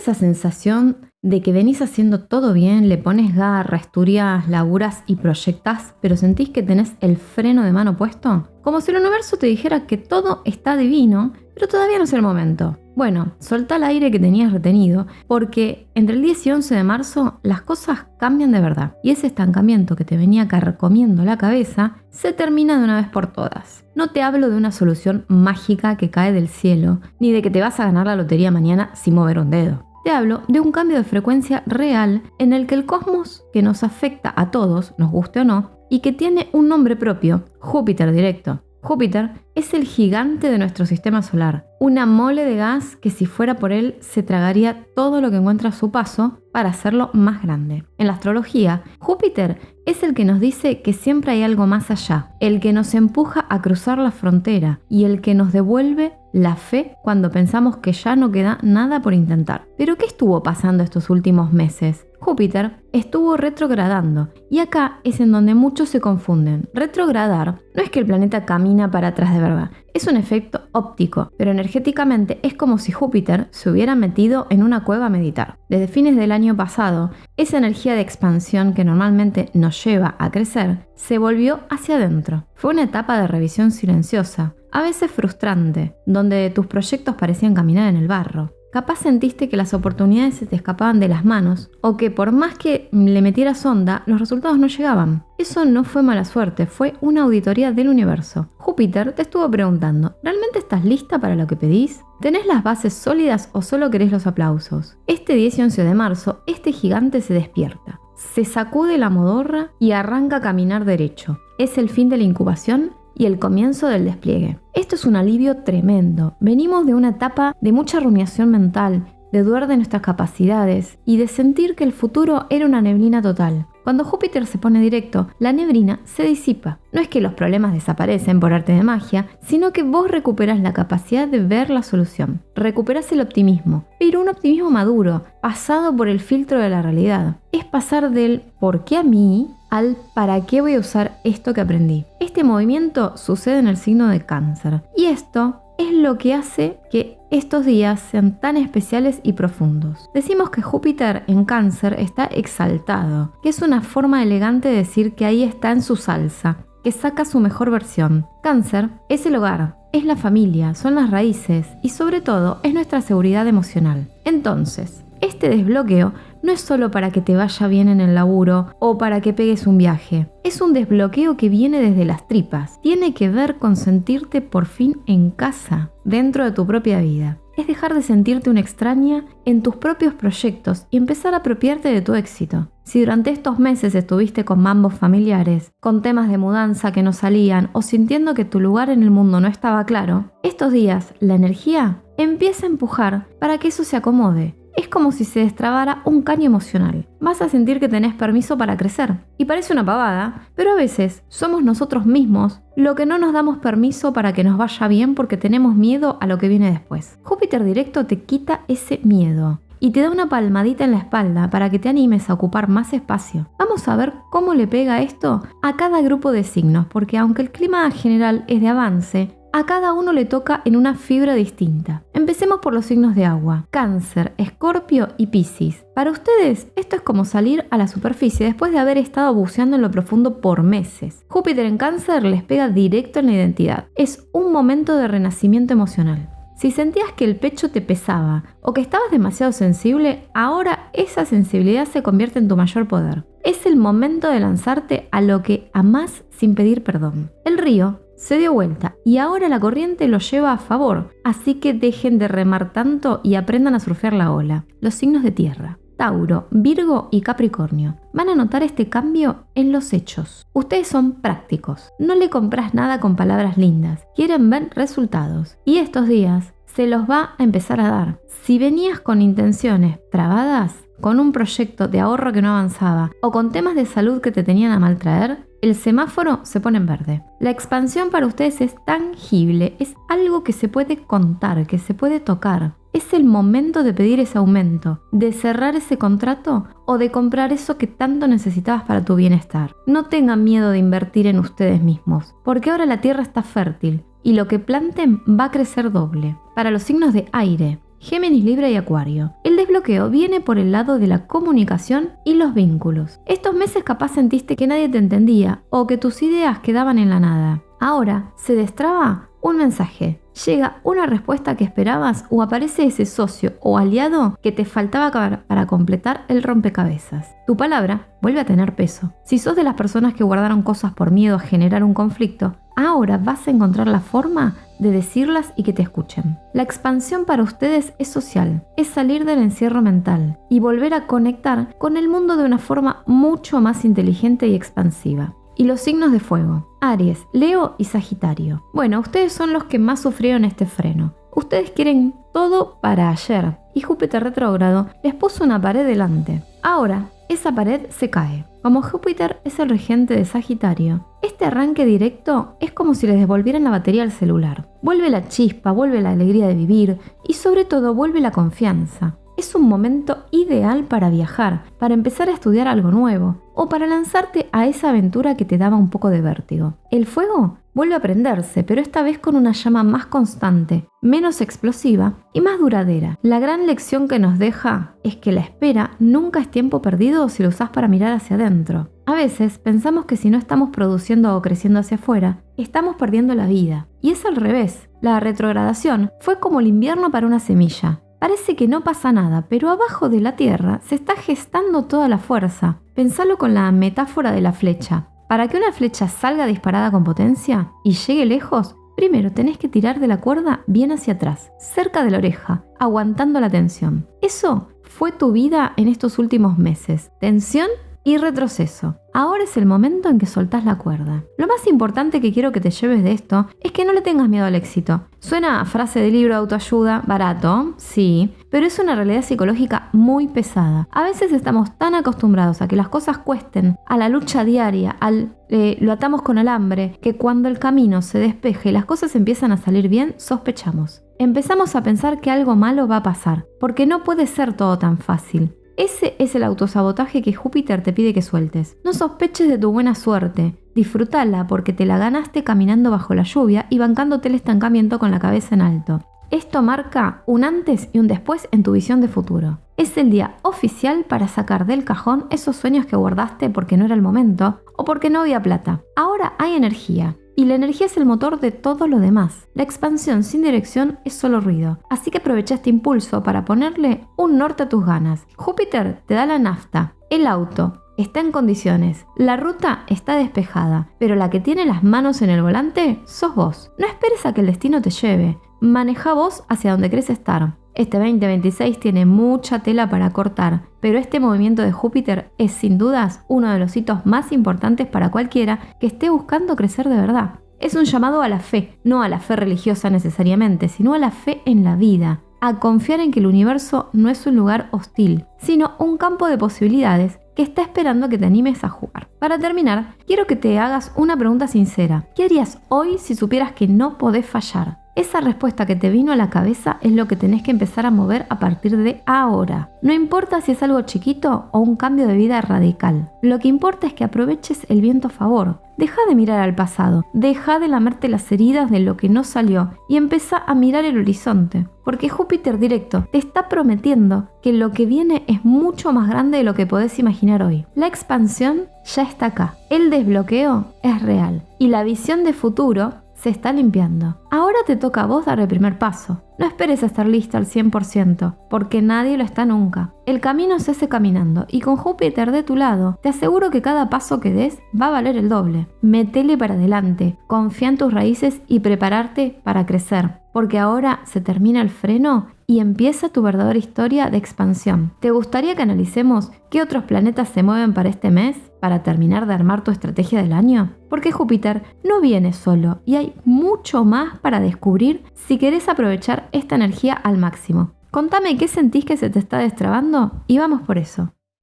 esa sensación de que venís haciendo todo bien, le pones garra, estudias, laburas y proyectás, pero sentís que tenés el freno de mano puesto? Como si el universo te dijera que todo está divino, pero todavía no es el momento. Bueno, soltá el aire que tenías retenido, porque entre el 10 y 11 de marzo las cosas cambian de verdad. Y ese estancamiento que te venía carcomiendo la cabeza se termina de una vez por todas. No te hablo de una solución mágica que cae del cielo, ni de que te vas a ganar la lotería mañana sin mover un dedo. Te hablo de un cambio de frecuencia real en el que el cosmos, que nos afecta a todos, nos guste o no, y que tiene un nombre propio, Júpiter directo. Júpiter es el gigante de nuestro sistema solar, una mole de gas que si fuera por él se tragaría todo lo que encuentra a su paso para hacerlo más grande. En la astrología, Júpiter es el que nos dice que siempre hay algo más allá, el que nos empuja a cruzar la frontera y el que nos devuelve la fe cuando pensamos que ya no queda nada por intentar. ¿Pero qué estuvo pasando estos últimos meses? Júpiter estuvo retrogradando y acá es en donde muchos se confunden. Retrogradar no es que el planeta camina para atrás de verdad, es un efecto óptico, pero energéticamente es como si Júpiter se hubiera metido en una cueva a meditar. Desde fines del año pasado, esa energía de expansión que normalmente nos lleva a crecer se volvió hacia adentro. Fue una etapa de revisión silenciosa, a veces frustrante, donde tus proyectos parecían caminar en el barro. Capaz sentiste que las oportunidades se te escapaban de las manos o que por más que le metieras onda, los resultados no llegaban. Eso no fue mala suerte, fue una auditoría del universo. Júpiter te estuvo preguntando, ¿realmente estás lista para lo que pedís? ¿Tenés las bases sólidas o solo querés los aplausos? Este 10 y 11 de marzo, este gigante se despierta. Se sacude la modorra y arranca a caminar derecho. Es el fin de la incubación y el comienzo del despliegue. Esto es un alivio tremendo. Venimos de una etapa de mucha rumiación mental, de dudar de nuestras capacidades y de sentir que el futuro era una neblina total. Cuando Júpiter se pone directo, la neblina se disipa. No es que los problemas desaparecen por arte de magia, sino que vos recuperás la capacidad de ver la solución. Recuperás el optimismo, pero un optimismo maduro, pasado por el filtro de la realidad. Es pasar del ¿por qué a mí? Al ¿para qué voy a usar esto que aprendí? Este movimiento sucede en el signo de Cáncer. Y esto es lo que hace que estos días sean tan especiales y profundos. Decimos que Júpiter en Cáncer está exaltado, que es una forma elegante de decir que ahí está en su salsa, que saca su mejor versión. Cáncer es el hogar, es la familia, son las raíces y sobre todo es nuestra seguridad emocional. Entonces, este desbloqueo no es solo para que te vaya bien en el laburo o para que pegues un viaje. Es un desbloqueo que viene desde las tripas. Tiene que ver con sentirte por fin en casa, dentro de tu propia vida. Es dejar de sentirte una extraña en tus propios proyectos y empezar a apropiarte de tu éxito. Si durante estos meses estuviste con mambos familiares, con temas de mudanza que no salían o sintiendo que tu lugar en el mundo no estaba claro, estos días la energía empieza a empujar para que eso se acomode. Es como si se destrabara un caño emocional. Vas a sentir que tenés permiso para crecer. Y parece una pavada, pero a veces somos nosotros mismos lo que no nos damos permiso para que nos vaya bien porque tenemos miedo a lo que viene después. Júpiter directo te quita ese miedo y te da una palmadita en la espalda para que te animes a ocupar más espacio. Vamos a ver cómo le pega esto a cada grupo de signos, porque aunque el clima general es de avance, a cada uno le toca en una fibra distinta. Empecemos por los signos de agua: Cáncer, Escorpio y Piscis. Para ustedes, esto es como salir a la superficie después de haber estado buceando en lo profundo por meses. Júpiter en Cáncer les pega directo en la identidad. Es un momento de renacimiento emocional. Si sentías que el pecho te pesaba o que estabas demasiado sensible, ahora esa sensibilidad se convierte en tu mayor poder. Es el momento de lanzarte a lo que amás sin pedir perdón. El río se dio vuelta y ahora la corriente lo lleva a favor, así que dejen de remar tanto y aprendan a surfear la ola. Los signos de tierra: Tauro, Virgo y Capricornio. Van a notar este cambio en los hechos. Ustedes son prácticos, no le compras nada con palabras lindas, quieren ver resultados y estos días se los va a empezar a dar. Si venías con intenciones trabadas, con un proyecto de ahorro que no avanzaba o con temas de salud que te tenían a maltraer, el semáforo se pone en verde. La expansión para ustedes es tangible, es algo que se puede contar, que se puede tocar. Es el momento de pedir ese aumento, de cerrar ese contrato o de comprar eso que tanto necesitabas para tu bienestar. No tengan miedo de invertir en ustedes mismos, porque ahora la tierra está fértil y lo que planten va a crecer doble. Para los signos de aire: Géminis, Libra y Acuario. El desbloqueo viene por el lado de la comunicación y los vínculos. Estos meses capaz sentiste que nadie te entendía o que tus ideas quedaban en la nada. Ahora se destraba un mensaje. Llega una respuesta que esperabas o aparece ese socio o aliado que te faltaba para completar el rompecabezas. Tu palabra vuelve a tener peso. Si sos de las personas que guardaron cosas por miedo a generar un conflicto, ahora vas a encontrar la forma de decirlas y que te escuchen. La expansión para ustedes es social, es salir del encierro mental y volver a conectar con el mundo de una forma mucho más inteligente y expansiva. Y los signos de fuego: Aries, Leo y Sagitario. Bueno, ustedes son los que más sufrieron este freno. Ustedes quieren todo para ayer y Júpiter retrógrado les puso una pared delante. Ahora, esa pared se cae. Como Júpiter es el regente de Sagitario, este arranque directo es como si les devolvieran la batería al celular. Vuelve la chispa, vuelve la alegría de vivir y sobre todo vuelve la confianza. Es un momento ideal para viajar, para empezar a estudiar algo nuevo o para lanzarte a esa aventura que te daba un poco de vértigo. El fuego vuelve a prenderse, pero esta vez con una llama más constante, menos explosiva y más duradera. La gran lección que nos deja es que la espera nunca es tiempo perdido si lo usás para mirar hacia adentro. A veces pensamos que si no estamos produciendo o creciendo hacia afuera, estamos perdiendo la vida. Y es al revés. La retrogradación fue como el invierno para una semilla. Parece que no pasa nada, pero abajo de la tierra se está gestando toda la fuerza. Pensalo con la metáfora de la flecha. Para que una flecha salga disparada con potencia y llegue lejos, primero tenés que tirar de la cuerda bien hacia atrás, cerca de la oreja, aguantando la tensión. Eso fue tu vida en estos últimos meses. Tensión y retroceso. Ahora es el momento en que soltás la cuerda. Lo más importante que quiero que te lleves de esto es que no le tengas miedo al éxito. Suena a frase de libro de autoayuda, barato, sí, pero es una realidad psicológica muy pesada. A veces estamos tan acostumbrados a que las cosas cuesten, a la lucha diaria, lo atamos con alambre, que cuando el camino se despeje y las cosas empiezan a salir bien, sospechamos. Empezamos a pensar que algo malo va a pasar, porque no puede ser todo tan fácil. Ese es el autosabotaje que Júpiter te pide que sueltes. No sospeches de tu buena suerte. Disfrútala porque te la ganaste caminando bajo la lluvia y bancándote el estancamiento con la cabeza en alto. Esto marca un antes y un después en tu visión de futuro. Es el día oficial para sacar del cajón esos sueños que guardaste porque no era el momento o porque no había plata. Ahora hay energía. Y la energía es el motor de todo lo demás. La expansión sin dirección es solo ruido. Así que aprovecha este impulso para ponerle un norte a tus ganas. Júpiter te da la nafta. El auto está en condiciones. La ruta está despejada. Pero la que tiene las manos en el volante sos vos. No esperes a que el destino te lleve. Maneja vos hacia donde querés estar. Este 2026 tiene mucha tela para cortar, pero este movimiento de Júpiter es sin dudas uno de los hitos más importantes para cualquiera que esté buscando crecer de verdad. Es un llamado a la fe, no a la fe religiosa necesariamente, sino a la fe en la vida, a confiar en que el universo no es un lugar hostil, sino un campo de posibilidades que está esperando que te animes a jugar. Para terminar, quiero que te hagas una pregunta sincera. ¿Qué harías hoy si supieras que no podés fallar? Esa respuesta que te vino a la cabeza es lo que tenés que empezar a mover a partir de ahora. No importa si es algo chiquito o un cambio de vida radical. Lo que importa es que aproveches el viento a favor. Deja de mirar al pasado, deja de lamerte las heridas de lo que no salió y empezá a mirar el horizonte. Porque Júpiter directo te está prometiendo que lo que viene es mucho más grande de lo que podés imaginar hoy. La expansión ya está acá. El desbloqueo es real y la visión de futuro se está limpiando. Ahora te toca a vos dar el primer paso. No esperes a estar lista al 100%, porque nadie lo está nunca. El camino se hace caminando y con Júpiter de tu lado, te aseguro que cada paso que des va a valer el doble. Métele para adelante, confía en tus raíces y prepararte para crecer, porque ahora se termina el freno y empieza tu verdadera historia de expansión. ¿Te gustaría que analicemos qué otros planetas se mueven para este mes, para terminar de armar tu estrategia del año? Porque Júpiter no viene solo y hay mucho más para descubrir si querés aprovechar esta energía al máximo. Contame qué sentís que se te está destrabando y vamos por eso.